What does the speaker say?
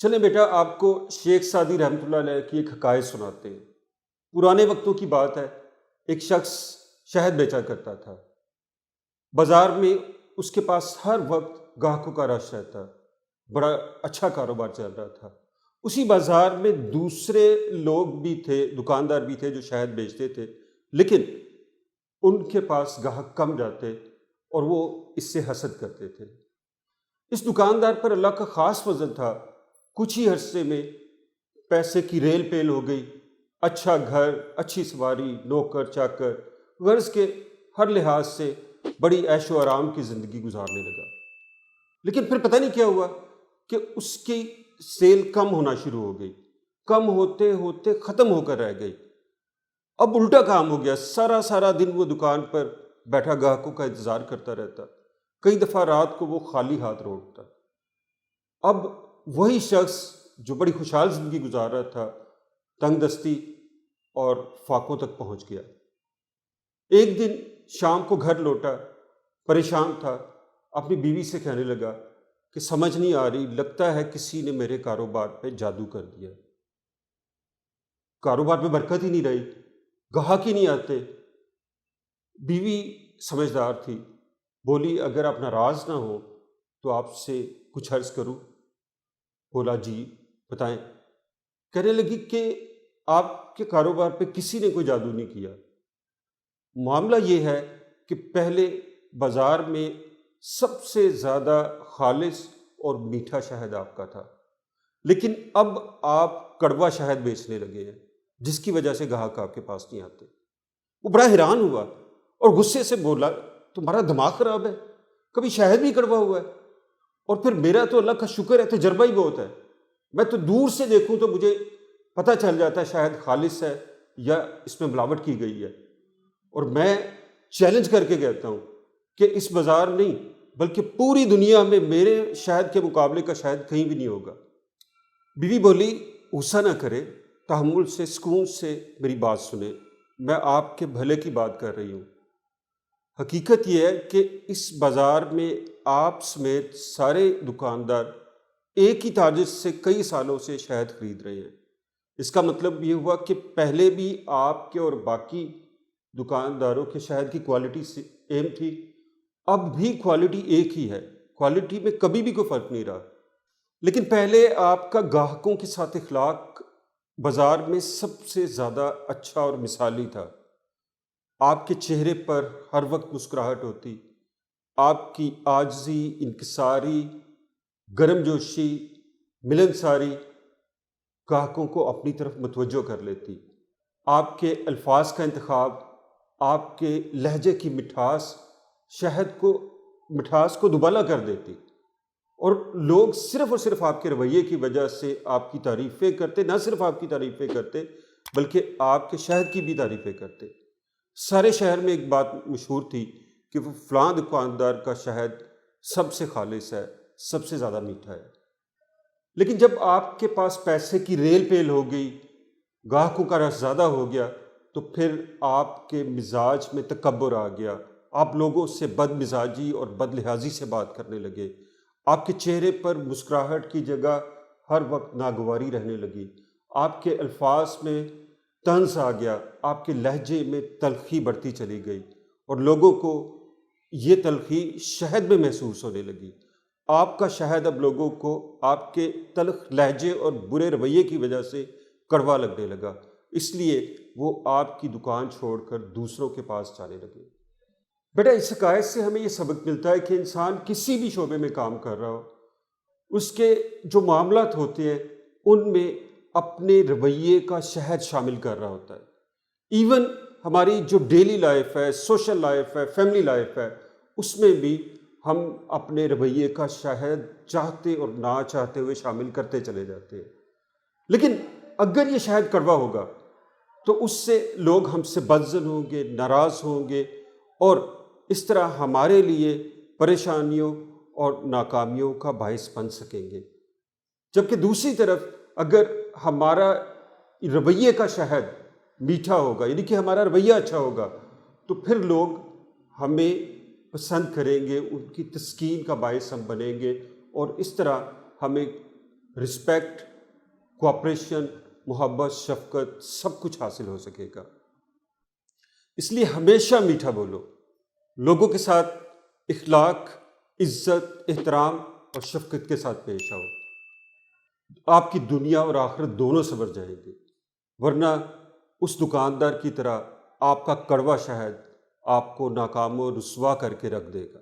چلیں بیٹا، آپ کو شیخ سعدی رحمۃ اللہ علیہ کی ایک حکایت سناتے ہیں۔ پرانے وقتوں کی بات ہے، ایک شخص شہد بیچا کرتا تھا۔ بازار میں اس کے پاس ہر وقت گاہکوں کا رش رہتا، بڑا اچھا کاروبار چل رہا تھا۔ اسی بازار میں دوسرے لوگ بھی تھے، دکاندار بھی تھے جو شہد بیچتے تھے، لیکن ان کے پاس گاہک کم جاتے اور وہ اس سے حسد کرتے تھے۔ اس دکاندار پر اللہ کا خاص فضل تھا، کچھ ہی عرصے میں پیسے کی ریل پیل ہو گئی، اچھا گھر، اچھی سواری، نوکر چاکر، غرض کے ہر لحاظ سے بڑی عیش و آرام کی زندگی گزارنے لگا۔ لیکن پھر پتہ نہیں کیا ہوا کہ اس کی سیل کم ہونا شروع ہو گئی، کم ہوتے ہوتے ختم ہو کر رہ گئی۔ اب الٹا کام ہو گیا، سارا دن وہ دکان پر بیٹھا گاہکوں کا انتظار کرتا رہتا، کئی دفعہ رات کو وہ خالی ہاتھ لوٹتا۔ اب وہی شخص جو بڑی خوشحال زندگی گزار رہا تھا، تنگ دستی اور فاقوں تک پہنچ گیا۔ ایک دن شام کو گھر لوٹا، پریشان تھا، اپنی بیوی سے کہنے لگا کہ سمجھ نہیں آ رہی، لگتا ہے کسی نے میرے کاروبار پہ جادو کر دیا، کاروبار پہ برکت ہی نہیں رہی، گاہک ہی نہیں آتے۔ بیوی سمجھدار تھی، بولی اگر آپ ناراض نہ ہو تو آپ سے کچھ عرض کروں۔ بولا جی بتائیں۔ کہنے لگی کہ آپ کے کاروبار پہ کسی نے کوئی جادو نہیں کیا، معاملہ یہ ہے کہ پہلے بازار میں سب سے زیادہ خالص اور میٹھا شہد آپ کا تھا، لیکن اب آپ کڑوا شہد بیچنے لگے ہیں، جس کی وجہ سے گاہک آپ کے پاس نہیں آتے۔ وہ بڑا حیران ہوا اور غصے سے بولا تمہارا دماغ خراب ہے، کبھی شہد بھی کڑوا ہوا ہے؟ اور پھر میرا تو اللہ کا شکر ہے تجربہ ہی بہت ہے، میں تو دور سے دیکھوں تو مجھے پتہ چل جاتا ہے شہد خالص ہے یا اس میں ملاوٹ کی گئی ہے، اور میں چیلنج کر کے کہتا ہوں کہ اس بازار نہیں بلکہ پوری دنیا میں میرے شہد کے مقابلے کا شہد کہیں بھی نہیں ہوگا۔ بیوی بولی غصہ نہ کرے، تحمل سے سکون سے میری بات سنیں، میں آپ کے بھلے کی بات کر رہی ہوں۔ حقیقت یہ ہے کہ اس بازار میں آپ سمیت سارے دکاندار ایک ہی تاجر سے کئی سالوں سے شہد خرید رہے ہیں۔ اس کا مطلب یہ ہوا کہ پہلے بھی آپ کے اور باقی دکانداروں کے شہد کی کوالٹی سیم تھی، اب بھی کوالٹی ایک ہی ہے، کوالٹی میں کبھی بھی کوئی فرق نہیں رہا۔ لیکن پہلے آپ کا گاہکوں کے ساتھ اخلاق بازار میں سب سے زیادہ اچھا اور مثالی تھا۔ آپ کے چہرے پر ہر وقت مسکراہٹ ہوتی، آپ کی عاجزی، انکساری، گرم جوشی، ملنساری گاہکوں کو اپنی طرف متوجہ کر لیتی۔ آپ کے الفاظ کا انتخاب، آپ کے لہجے کی مٹھاس شہد کو مٹھاس کو دوبالا کر دیتی، اور لوگ صرف اور صرف آپ کے رویے کی وجہ سے آپ کی تعریفیں کرتے، نہ صرف آپ کی تعریفیں کرتے بلکہ آپ کے شہد کی بھی تعریفیں کرتے۔ سارے شہر میں ایک بات مشہور تھی کہ وہ فلاں دکاندار کا شہد سب سے خالص ہے، سب سے زیادہ میٹھا ہے۔ لیکن جب آپ کے پاس پیسے کی ریل پیل ہو گئی، گاہکوں کا رش زیادہ ہو گیا، تو پھر آپ کے مزاج میں تکبر آ گیا، آپ لوگوں سے بد مزاجی اور بد لحاظی سے بات کرنے لگے، آپ کے چہرے پر مسکراہٹ کی جگہ ہر وقت ناگواری رہنے لگی، آپ کے الفاظ میں طنز آ گیا، آپ کے لہجے میں تلخی بڑھتی چلی گئی، اور لوگوں کو یہ تلخی شہد میں محسوس ہونے لگی۔ آپ کا شہد اب لوگوں کو آپ کے تلخ لہجے اور برے رویے کی وجہ سے کڑوا لگنے لگا، اس لیے وہ آپ کی دکان چھوڑ کر دوسروں کے پاس جانے لگے۔ بیٹا، اس حکایت سے ہمیں یہ سبق ملتا ہے کہ انسان کسی بھی شعبے میں کام کر رہا ہو، اس کے جو معاملات ہوتے ہیں ان میں اپنے رویے کا شہد شامل کر رہا ہوتا ہے۔ ایون ہماری جو ڈیلی لائف ہے، سوشل لائف ہے، فیملی لائف ہے، اس میں بھی ہم اپنے رویے کا شہد چاہتے اور نہ چاہتے ہوئے شامل کرتے چلے جاتے ہیں۔ لیکن اگر یہ شہد کڑوا ہوگا تو اس سے لوگ ہم سے بدظن ہوں گے، ناراض ہوں گے، اور اس طرح ہمارے لیے پریشانیوں اور ناکامیوں کا باعث بن سکیں گے۔ جبکہ دوسری طرف اگر ہمارا رویے کا شہد میٹھا ہوگا، یعنی کہ ہمارا رویہ اچھا ہوگا، تو پھر لوگ ہمیں پسند کریں گے، ان کی تسکین کا باعث ہم بنیں گے، اور اس طرح ہمیں رسپیکٹ، کوآپریشن، محبت، شفقت سب کچھ حاصل ہو سکے گا۔ اس لیے ہمیشہ میٹھا بولو، لوگوں کے ساتھ اخلاق، عزت، احترام اور شفقت کے ساتھ پیش آؤ۔ آپ کی دنیا اور آخرت دونوں سنور جائیں گے، ورنہ اس دکاندار کی طرح آپ کا کڑوا شہد آپ کو ناکام و رسوا کر کے رکھ دے گا۔